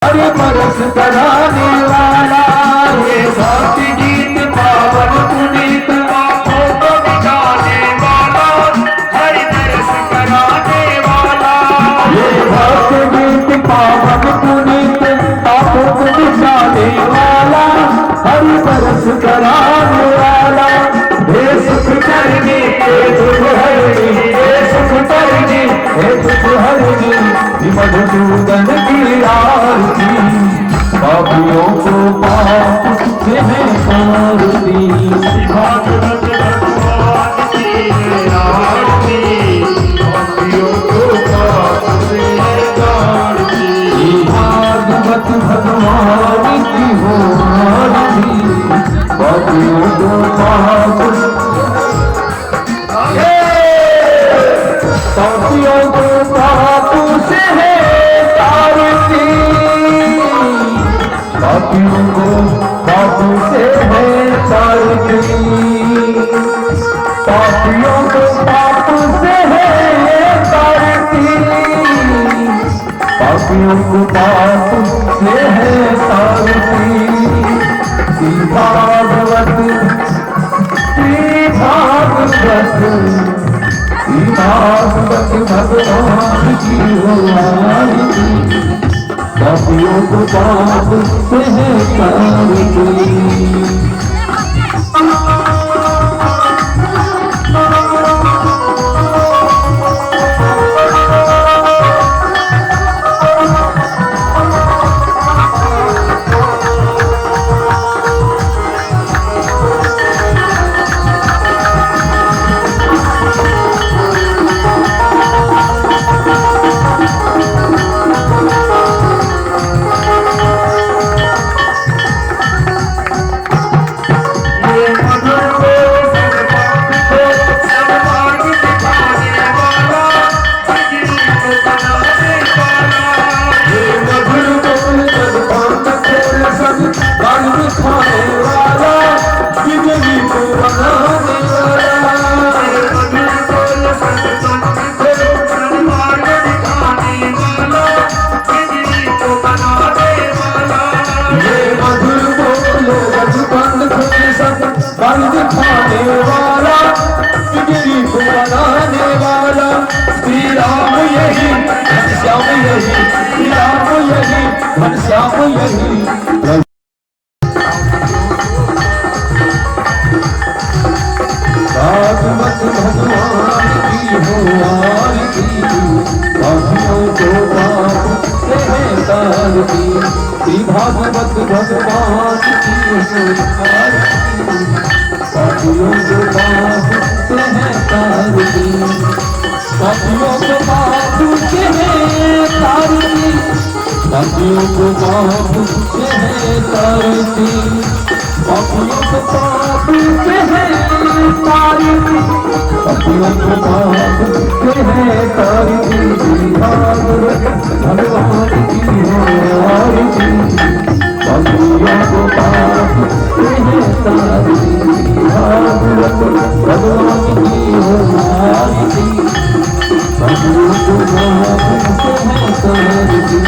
हरि परस कराने वाला। ये भक्ति गीत पावन पुनीत पापों को मिटाने वाला, हरि परस कराने वाला। ये भक्ति गीत पावन पुनीत पापों को मिटाने वाला, हरि परस कराने वाला। हे सुख करनी हे दुख हरनी, हे सुख करनी हे दुख हरनी, मधुसूदन की आरती। पापियों को पाप से है तारती, भागवत भगवान की आरती। पापियों को पाप से है तारती, भागवत भगवान की हो आरती। पापियों को पाप, पापियों को पाप से है तारती। पापियों को पाप से है तारती, पापियों को पाप से है तारती। पापियों को पाप से है तारती। श्री भागवत श्री भागवत भागवत भगवान की हो आरती। पापियों को पाप से है तारती। घनश्याम यही भागवत भगवान की हो आरती। पापियों को पाप से है तारती, श्री भागवत भगवान की हो आरती। पापियों को पाप से है तारती, पापियों को पाप से है तारती। पापियों को पाप से है तारती, पापियों को पाप से है तारती। पापियों को पाप से है तारती, भागवत भगवान की हो आरती। पापियों को पाप से है तारती, भागवत भगवान की हो आरती। पापियों को पाप से है तारती,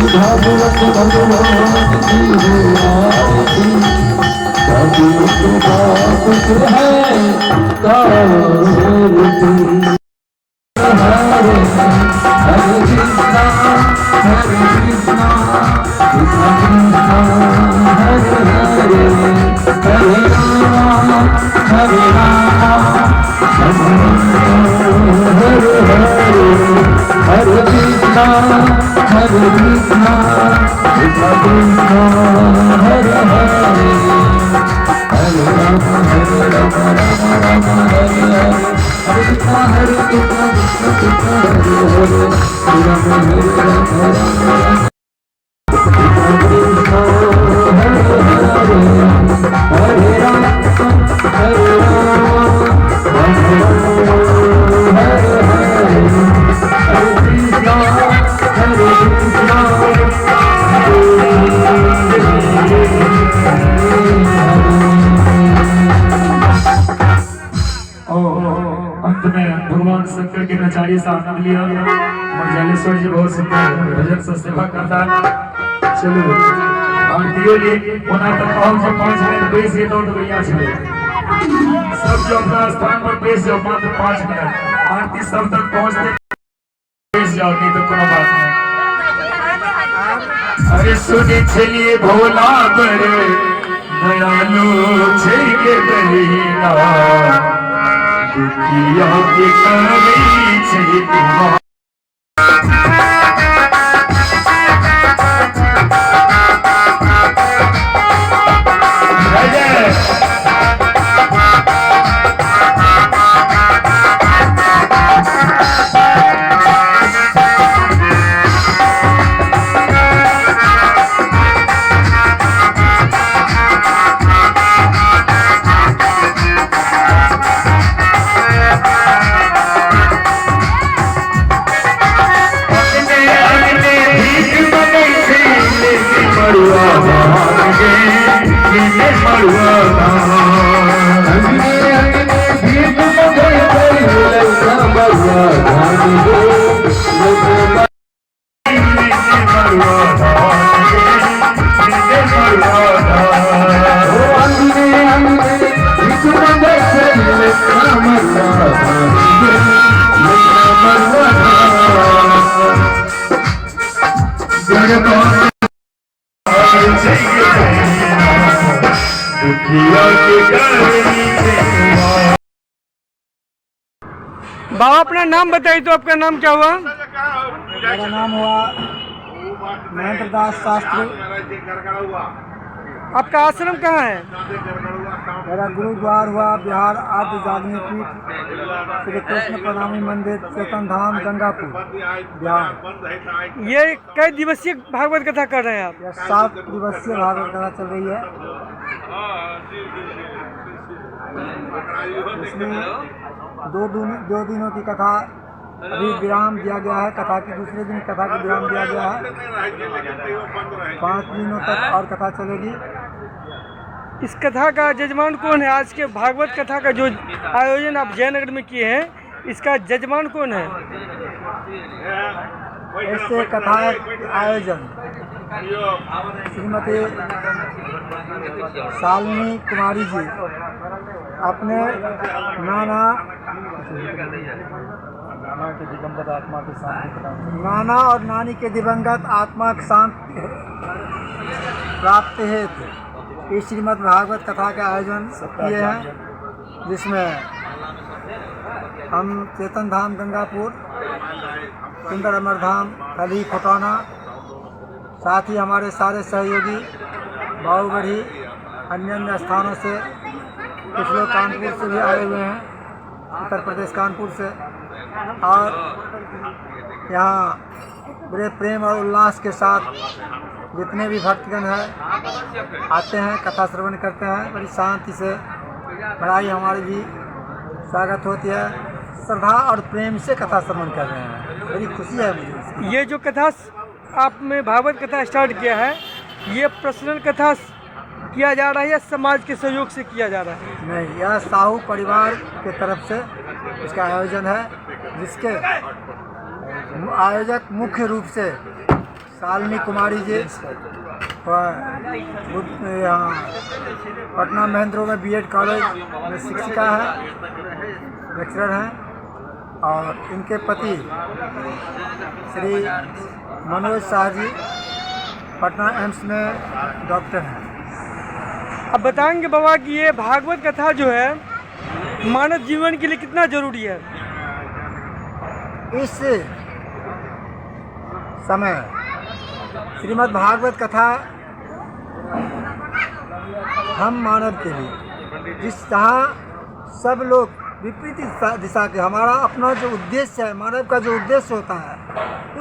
भागवत भगवान की हो आरती। पापियों को पाप से है तारती। हरे हरे कृष्णा हरे कृष्णा कृष्णा कृष्णा हरे हरे, हरे राम हरे राम हरे हरे, हरे कृष्णा हरे कृष्णा कृष्णा कृष्णा हरे हरे, हरे राम राम राम हरे हरे, हरे कृष्णा कृष्णा कृष्णा हरे हरे, हरे राम राम राम। भगवान शंकर के नचारी से आनंद लिया और जालेश्वर जी बहुत सुंदर भजन से सेवा करता है। चलो आरतीयों ने उन्हें तक से 5 मिनट बेस ये तो भैया चले सब जो अपना स्थान पर बेस जाओ मात्र 5 मिनट आरती सब तक पहुंचते बेस जाओ नहीं तो कोई बात नहीं। अरे सुने चलिए भोला बड़े दयालु छे के बहिना दुखिया के करी छे तुम्हारा बाबा अपना नाम बताइए तो आपका नाम क्या हुआ? मेरा नाम हुआ महेंद्र दास शास्त्री। आपका आश्रम कहाँ है? मेरा गुरुद्वार हुआ बिहार आद्य जागनी पीठ श्री कृष्ण प्रणामी मंदिर चेतन धाम गंगापुर बिहार। ये कई दिवसीय भागवत कथा कर रहे हैं आप? यह 7 दिवसीय भागवत कथा चल रही है। इसमें दो दिनों की कथा अभी विराम दिया गया है। कथा की दूसरे दिन कथा को विराम दिया गया है। 5 दिनों तक और कथा चलेगी। इस कथा का जजमान कौन है? आज के भागवत कथा का जो आयोजन आप जयनगर में किए हैं, इसका जजमान कौन है? ऐसे कथा आयोजन श्रीमती शालिनी कुमारी जी अपने नाना और नानी के दिवंगत आत्मा की शांति प्राप्त हेतु इस श्रीमद् भागवत कथा का आयोजन किए हैं, जिसमें हम चेतन धाम गंगापुर, सुंदर अमर धाम कली खोटाना, साथ ही हमारे सारे सहयोगी बाहुबढ़ी अन्य स्थानों से, कुछ लोग कानपुर से भी आए हुए हैं, उत्तर प्रदेश कानपुर से, और यहाँ बड़े प्रेम और उल्लास के साथ जितने भी भक्तगण हैं आते हैं, कथा श्रवण करते हैं। बड़ी शांति से बड़ा ही हमारी भी स्वागत होती है। श्रद्धा और प्रेम से कथा श्रवण कर रहे हैं, बड़ी खुशी है मुझे। ये जो कथा आप में भागवत कथा स्टार्ट किया है, ये पर्सनल कथा किया जा रहा है या समाज के सहयोग से किया जा रहा है? नहीं, यह साहू परिवार के तरफ से इसका आयोजन है, जिसके आयोजक मुख्य रूप से शालिनी कुमारी जी यहाँ पटना महेंद्रो में बीएड कॉलेज में शिक्षिका है, लेक्चरर हैं, और इनके पति श्री मनोज शाह जी पटना एम्स में डॉक्टर हैं। अब बताएंगे बाबा कि ये भागवत कथा जो है मानव जीवन के लिए कितना जरूरी है? इस समय श्रीमद् भागवत कथा हम मानव के लिए, जिस जहाँ सब लोग विपरीत दिशा के, हमारा अपना जो उद्देश्य है, मानव का जो उद्देश्य होता है,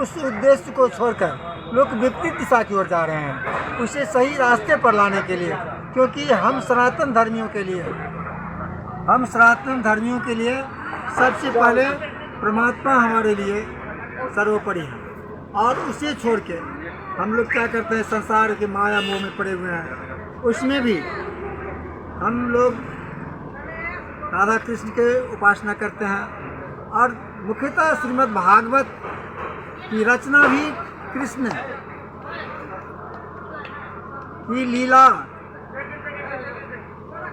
उस उद्देश्य को छोड़कर लोग विपरीत दिशा की ओर जा रहे हैं, उसे सही रास्ते पर लाने के लिए। क्योंकि हम सनातन धर्मियों के लिए सबसे पहले परमात्मा हमारे लिए सर्वोपरि है, और उसे छोड़ के हम लोग क्या करते हैं, संसार के माया मोह में पड़े हुए हैं। उसमें भी हम लोग राधा कृष्ण के उपासना करते हैं, और मुख्यतः श्रीमद् भागवत की रचना भी कृष्ण की लीला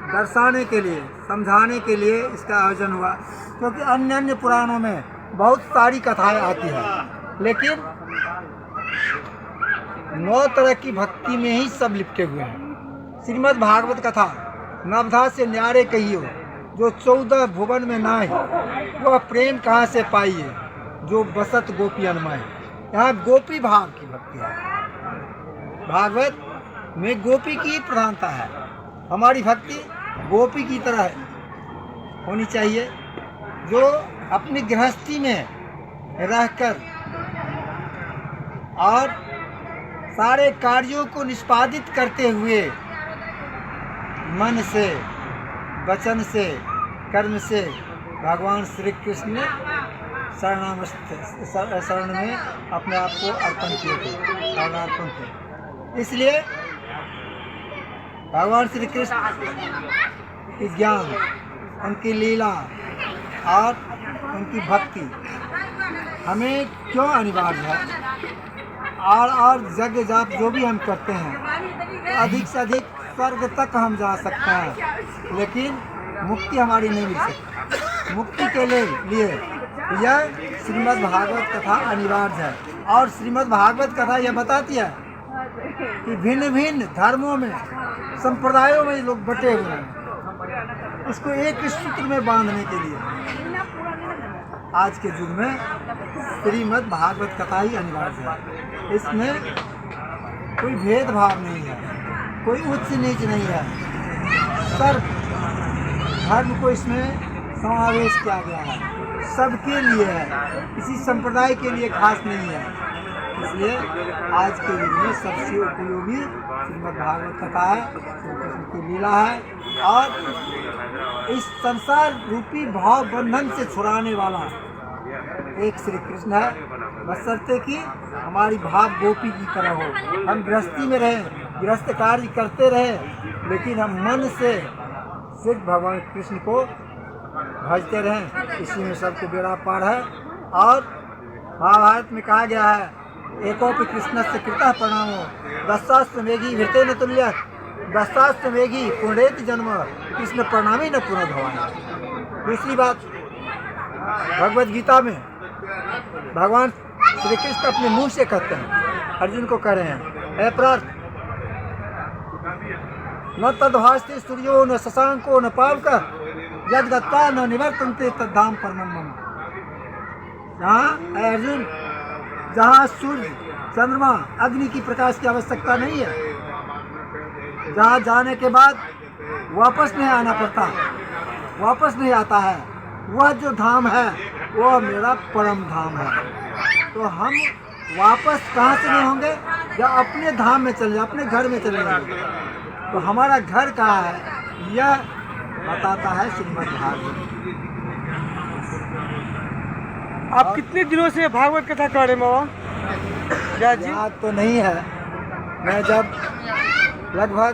दर्शाने के लिए, समझाने के लिए इसका आयोजन हुआ। क्योंकि अन्य अन्य पुराणों में बहुत सारी कथाएं आती हैं, लेकिन 9 तरह की भक्ति में ही सब लिपटे हुए हैं। श्रीमद् भागवत कथा नवधा से न्यारे कहियो, जो 14 भुवन में नाहि, वह प्रेम कहाँ से पाइए, जो बसत गोपी अनमय। यहाँ गोपी भाव की भक्ति है। भागवत में गोपी की प्रधानता है। हमारी भक्ति गोपी की तरह होनी चाहिए, जो अपनी गृहस्थी में रहकर और सारे कार्यों को निष्पादित करते हुए मन से, वचन से, कर्म से भगवान श्री कृष्ण ने शरण में अपने आप को अर्पण किए थे, शरणार्पण थे। इसलिए भगवान श्री कृष्ण की ज्ञान, उनकी लीला और उनकी भक्ति हमें क्यों अनिवार्य है। और यज्ञ जाप जो भी हम करते हैं, अधिक से अधिक स्वर्ग तक हम जा सकते हैं, लेकिन मुक्ति हमारी नहीं मिल सकती। मुक्ति के लिए यह श्रीमद् भागवत कथा अनिवार्य है। और श्रीमद् भागवत कथा यह बताती है कि भिन्न भिन्न धर्मों में, संप्रदायों में लोग बटे हुए हैं, उसको एक सूत्र में बांधने के लिए आज के युग में श्रीमद् भागवत कथा ही अनिवार्य है। इसमें कोई भेदभाव नहीं है, कोई उच्च नीच नहीं है, सब धर्म को इसमें समावेश किया गया है, सबके लिए है, किसी संप्रदाय के लिए खास नहीं है। इसलिए आज के युग में सबसे उपयोगी श्रीमद् भागवत कथा है, श्री कृष्ण की लीला है, और इस संसार रूपी भाव बंधन से छुड़ाने वाला एक श्री कृष्ण है। बशर्ते कि हमारी भाव गोपी की तरह हो, हम गृहस्थी में रहें, गृहस्थ कार्य करते रहें, लेकिन हम मन से सिर्फ भगवान कृष्ण को भजते रहें। इसी में सबको बेड़ा पार है। और महाभारत में कहा गया है, एकोपि कृष्ण से कृतः प्रणामो दशाश्वमेघी भृतेन तुल्य, दशाश्वमेघी पुनरेत जन्म कृष्ण प्रणामी न पुनः भवानी। दूसरी बात, भगवद गीता में भगवान श्री कृष्ण अपने मुंह से कहते हैं, अर्जुन को कह रहे हैं, हे पार्थ, न तद्भास्ते सूर्यो न शशांको न पावकः यद्गत्वा न निवर्तन्ते तद्धाम परमं मम। जहाँ अर्जुन, जहाँ सूर्य, चंद्रमा, अग्नि की प्रकाश की आवश्यकता नहीं है, जहाँ जाने के बाद वापस नहीं आना पड़ता, वापस नहीं आता है, वह जो धाम है वह मेरा परम धाम है। तो हम वापस कहाँ से नहीं होंगे, या अपने धाम में चले, अपने घर में चले जाएंगे। तो हमारा घर कहाँ है, यह बताता है श्रीमद् भागवत। आप कितने दिनों से भागवत कथा कर रहे हैं बाबा? जी याद तो नहीं है, मैं जब लगभग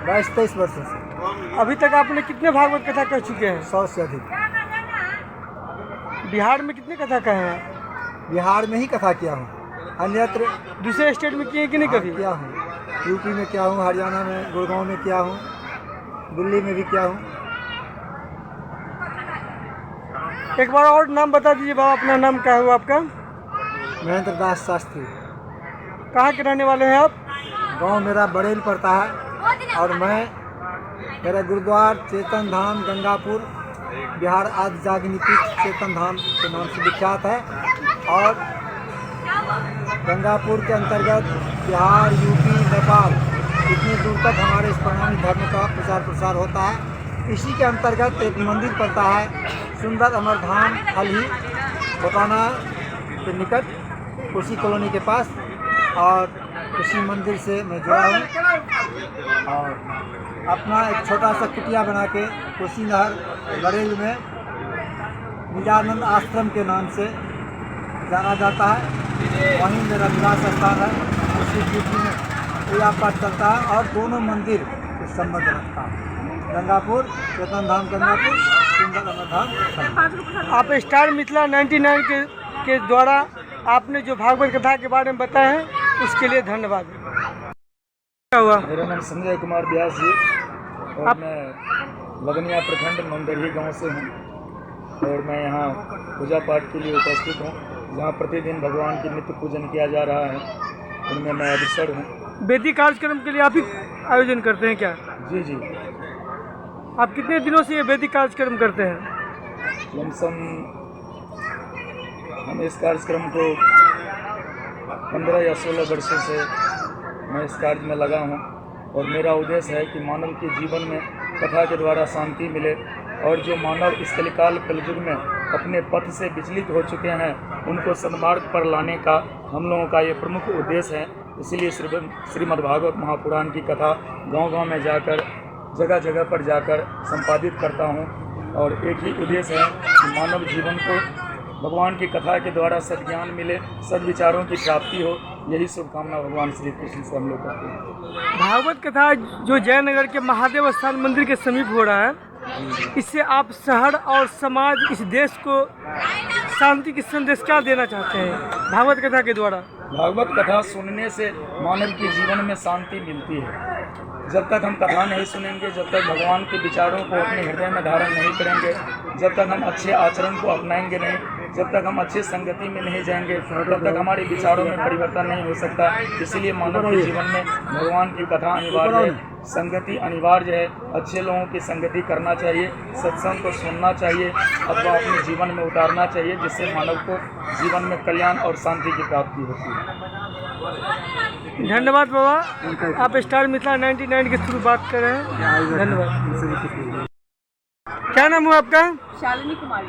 22-23 वर्षों से। अभी तक आपने कितने भागवत कथा कर चुके हैं? 100 से अधिक। बिहार में कितने कथा कहे हैं? बिहार में ही कथा किया हूँ, अन्यत्र दूसरे स्टेट में किए कि नहीं कभी? किया हूँ, यूपी में किया हूँ, हरियाणा में, गुड़गांव में किया हूँ, दिल्ली में भी किया हूँ। एक बार और नाम बता दीजिए बाबा, अपना नाम क्या हुआ आपका? महेंद्र दास शास्त्री। कहाँ के रहने वाले हैं आप? गांव मेरा बड़ेल पड़ता है, और मेरा गुरुद्वार चेतन धाम गंगापुर बिहार आदि जागनी पीठ चेतन धाम के नाम से विख्यात है। और गंगापुर के अंतर्गत बिहार, यूपी, नेपाल, इतनी दूर तक हमारे इस प्रणामी धर्म का प्रचार प्रसार होता है। इसी के अंतर्गत एक मंदिर पड़ता है, सुंदर अमर धाम हल्ही बोटाना के निकट, कोसी कॉलोनी के पास, और उसी मंदिर से मैं जुड़ा हूँ। और अपना एक छोटा सा कुटिया बना के कोसी नहर बरेल में निजानंद आश्रम के नाम से जाना जाता है, वहीं मेरा निवास स्थान है। उसी ड्यूटी में पूजा पाठ चलता है, और दोनों मंदिर के संबंध रखता है, गंगापुर चेतन धाम गंगापुर, सुंदर अमर धाम। आप स्टार मिथिला 99 के द्वारा आपने जो भागवत कथा के बारे में बताया है, उसके लिए धन्यवाद। क्या हुआ? मेरा नाम संजय कुमार व्यास जी और मैं लगनिया प्रखंड नौंदरही गांव से हूं और मैं यहाँ पूजा पाठ के लिए उपस्थित हूं, जहाँ प्रतिदिन भगवान की नित्य पूजन किया जा रहा है, उनमें मैं अग्रसर हूँ। वैदिक कार्यक्रम के लिए आप ही आयोजन करते हैं क्या? जी जी, आप कितने दिनों से ये वैदिक कार्यक्रम करते हैं? लमसम हम इस कार्यक्रम को 15 या 16 वर्षों से मैं इस कार्य में लगा हूँ और मेरा उद्देश्य है कि मानव के जीवन में कथा के द्वारा शांति मिले और जो मानव इस कलिकाल कलयुग में अपने पथ से विचलित हो चुके हैं उनको सन्मार्ग पर लाने का हम लोगों का ये प्रमुख उद्देश्य है। इसीलिए श्रीमद्भागवत महापुराण की कथा गांव-गांव में जाकर, जगह जगह पर जाकर संपादित करता हूं और एक ही उद्देश्य है कि मानव जीवन को भगवान की कथा के द्वारा सद्ज्ञान मिले, सद्विचारों की प्राप्ति हो। यही शुभकामना भगवान श्री कृष्ण से हम लोग करते हैं। भागवत कथा जो जयनगर के महादेव स्थान मंदिर के समीप हो रहा है, इससे आप शहर और समाज, इस देश को शांति की संदेश क्या देना चाहते हैं भागवत कथा के द्वारा? भागवत कथा सुनने से मानव के जीवन में शांति मिलती है। जब तक हम कथा नहीं सुनेंगे, जब तक भगवान के विचारों को अपने हृदय में धारण नहीं करेंगे, जब तक हम अच्छे आचरण को अपनाएंगे नहीं, जब तक हम अच्छी संगति में नहीं जाएंगे, तब तक हमारे विचारों में परिवर्तन नहीं हो सकता। इसलिए मानव के जीवन में भगवान की कथा अनिवार्य है, संगति अनिवार्य है। अच्छे लोगों की संगति करना चाहिए, सत्संग को सुनना चाहिए अथवा अपने जीवन में उतारना चाहिए, जिससे मानव को जीवन में कल्याण और शांति की प्राप्ति होती है। धन्यवाद बाबा, आप स्टार मिथिला 99 की शुरुआत कर रहे हैं। धन्यवाद। क्या नाम हुआ आपका? शालिनी कुमारी।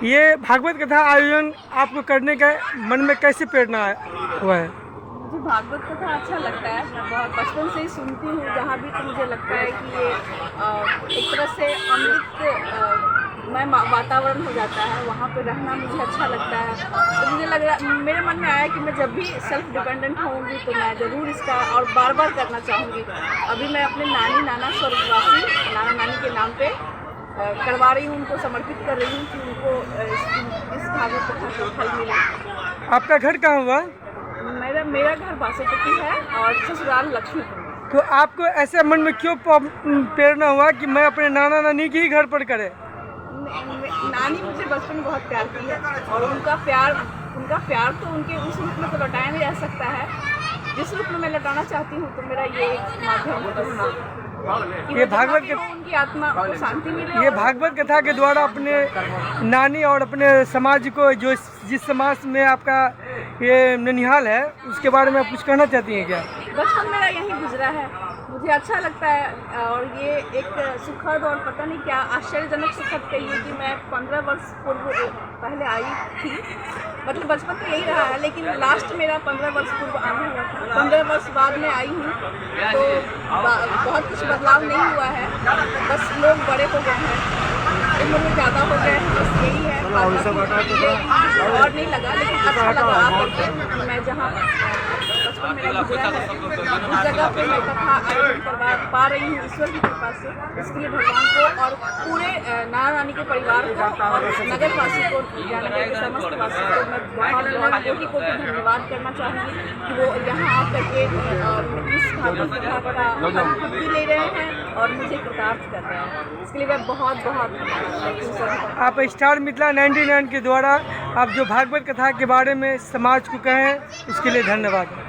ये भागवत कथा आयोजन आपको करने का मन में कैसे प्रेरणा हुआ है? मुझे भागवत कथा अच्छा लगता है, मैं बहुत बचपन से ही सुनती हूँ। जहाँ भी तो मुझे लगता है कि ये एक तरह से अमृतमय वातावरण हो जाता है, वहाँ पे रहना मुझे अच्छा लगता है। तो मुझे लग रहा, मेरे मन में आया कि मैं जब भी सेल्फ डिपेंडेंट होऊंगी तो मैं ज़रूर इसका और बार बार करना चाहूँगी। अभी मैं अपने नानी नाना स्वर्गवासी नाना नानी के नाम पे करवा रही हूँ, उनको समर्पित कर रही हूँ कि उनको इस भागवत कथा को फल मिले। आपका घर कहाँ हुआ? मेरा घर बासोपट्टी है और ससुराल लक्ष्मीपुर। तो आपको ऐसे मन में क्यों प्रेरणा हुआ कि मैं अपने नाना नानी के ही घर पर करे? नानी मुझे बचपन में बहुत प्यार की है और उनका प्यार तो उनके उस रूप में तो लौटाया नहीं जा सकता है जिस रूप में मैं लौटाना चाहती हूँ। तो मेरा ये एक माध्यम है। ये भागवत उनकी आत्मा को शांति मिले। ये भागवत कथा के द्वारा अपने नानी और अपने समाज को, जो जिस समाज में आपका ये ननिहाल है, उसके बारे में आप कुछ कहना चाहती हैं क्या? बचपन मेरा यहीं गुजरा है, मुझे अच्छा लगता है और ये एक सुखद और पता नहीं क्या आश्चर्यजनक सुखद कहिए कि मैं 15 वर्ष पूर्व पहले आई थी। मतलब बचपन तो यही रहा है, लेकिन लास्ट मेरा 15 वर्ष पूर्व आना हुआ था। 15 वर्ष बाद में आई हूँ तो बहुत कुछ बदलाव नहीं हुआ है, बस लोग बड़े हो गए हैं, उम्र में ज़्यादा हो गए हैं, बस यही है। और नहीं लगा, लेकिन अच्छा लगा आकर। मैं जहाँ बचपन मेरा गुजरा है उस जगह पे मैं कथा आयोजन करवा पा रही हूँ ईश्वर की कृपा से। इसके लिए भगवान को और पूरे नाना नानी के परिवार को और नगरवासी को, जयनगर के समस्त वासी को मैं बहुत कोटि धन्यवाद करना चाहूँगी कि वो यहाँ आकर के इस भागवत कथा का भी ले रहे हैं और मुझे कृतार्थ कर रहे हैं। इसके लिए मैं बहुत बहुत आप स्टार मिथिला 99 के द्वारा आप जो भागवत कथा के बारे में समाज को कहें, इसके लिए धन्यवाद।